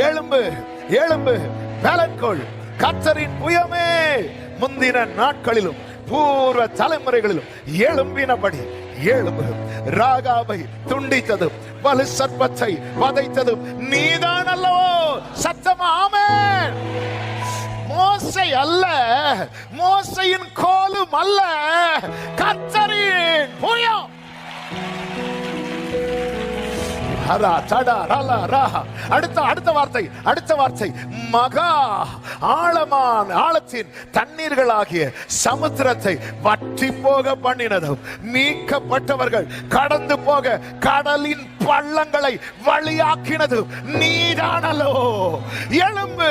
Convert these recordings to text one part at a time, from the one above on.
எழும்பு, எழும்பு, பலன்கொள். கர்த்தரின் புயமே முந்தின நாட்களிலும் பூர்வ தலைமுறைகளிலும் எழும்பினபடி எழும்பு. ராகாபை துண்டித்ததும் வலு சர்ப்பத்தை வதைத்ததும் நீதான் அல்லவோ? சத்தமா ஆமென். மோசை அல்ல, மோசையின் கோலும் அல்ல, கர்த்தரின் புயம். அடுத்த வார்த்தை மகா ஆழத்தின் தண்ணீர்களாகிய சமுத்திரத்தை வற்றி போக பண்ணினதும் மீட்கப்பட்டவர்கள் கடந்து போக கடலின் பள்ளங்களை வழியாக்கினதும் நீதானல்லோ? எழும்பு,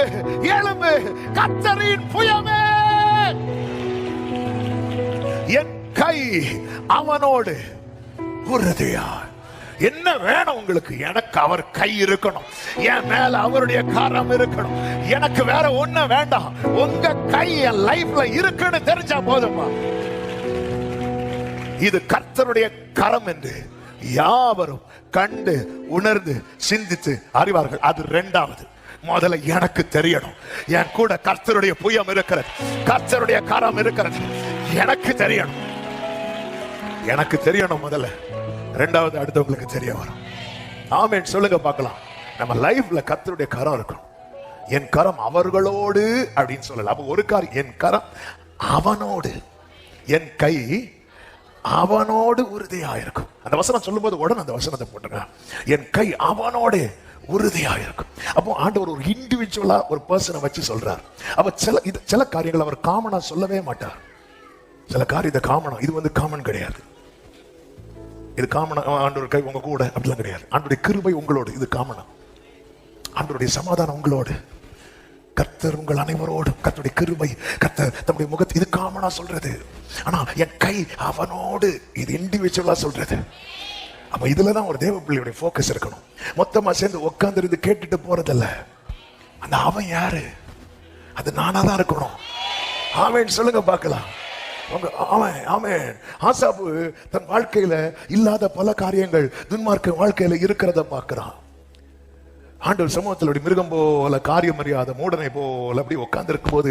எழும்பு, கர்த்தரின் புயமே. என் கை அவனோடு உறுதியா. என்ன வேணும் உங்களுக்கு? எனக்கு அவர் கை இருக்கணும், என் மேல அவருடைய கரம் இருக்கணும். எனக்கு வேற ஒண்ணு வேண்டாம். உங்க கை என் லைஃப்ல இருக்குன்னு தெரிஞ்சா போதுமா? இது கர்த்தருடைய கரம் என்று யாவரும் கண்டு உணர்ந்து சிந்தித்து அறிவார்கள். அது இரண்டாவது. முதல்ல எனக்கு தெரியணும், என் கூட கர்த்தருடைய புயம் இருக்கிறது, கர்த்தருடைய கரம் இருக்கிறது. எனக்கு தெரியணும், எனக்கு தெரியணும் முதல்ல. ரெண்டாவது அடுத்தவங்களுக்கு தெரிய வரும். ஆமென் சொல்லுங்க பார்க்கலாம். நம்ம லைஃப்ல கர்த்தருடைய கரம் இருக்கணும். என் கரம் அவர்களோடு அப்படின்னு சொல்லல. அப்ப ஒரு காரியம், என் கரம் அவனோடு, என் கை அவனோடு உறுதியா இருக்கும். அந்த வசனம் சொல்லும் போது உடனே அந்த வசனத்தை போட்டுங்க, என் கை அவனோடு உறுதியா இருக்கும். அப்போ ஆண்டவர் ஒரு இண்டிவிஜுவலா ஒரு பர்சனை வச்சு சொல்றார். அப்ப சில காரியங்கள் அவர் காமனா சொல்லவே மாட்டார். சில காரியத்தை காமனா, இது வந்து காமன் கிடையாது. இது காமனா, ஆண்டவர் கை உங்க கூட அப்படிலாம் கிடையாது. ஆண்டவருடைய கிருபை உங்களோடு, இது காமனா. ஆண்டவருடைய சமாதானம் உங்களோடு, கர்த்தர் உங்கள் அனைவரோடும், கர்த்தருடைய கிருபை, கர்த்தர் தம்முடைய முகத்தை, இது காமனா சொல்றது. ஆனா என் கை அவனோடு, இது இண்டிவிஜுவலா சொல்றது. அப்ப இதுலதான் ஒரு தேவ பிள்ளையுடைய போக்கஸ் இருக்கணும். மொத்தமா சேர்ந்து உட்கார்ந்து இருந்து கேட்டுட்டு போறதில்ல. அந்த அவன் யாரு? அது நானா தான் இருக்கணும். ஆமென் சொல்லுங்க பார்க்கலாம். ஆசாப்பு தன் வாழ்க்கையில இல்லாத பல காரியங்கள் துன்மார்க்க வாழ்க்கையில இருக்கிறத பார்க்கிறான். ஆண்டவர் சமூகத்தில் மிருகம் போல, காரியம் அறியாத மூடனை போல அப்படி உட்கார்ந்து இருக்கும் போது,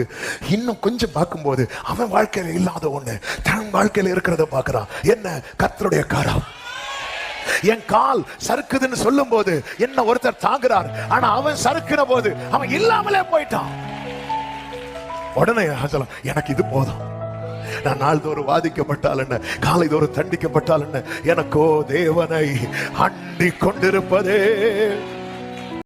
இன்னும் கொஞ்சம் பார்க்கும் போது அவன் வாழ்க்கையில இல்லாத ஒண்ணு தன் வாழ்க்கையில இருக்கிறத பார்க்கிறான். என்ன? கர்த்தருடைய கரம். என் கால் சறுக்குதுன்னு சொல்லும் போது என்ன ஒருத்தர் தாங்குறார். ஆனா அவன் சறுக்கின போது அவன் இல்லாமலே போயிட்டான். உடனே எனக்கு இது போதும். நான் நாள்தோறும் வாதிக்கப்பட்டால் என்ன, காலைதோறும் தண்டிக்கப்பட்டால் என்ன, எனக்கோ தேவனை அண்டிக் கொண்டிருப்பதே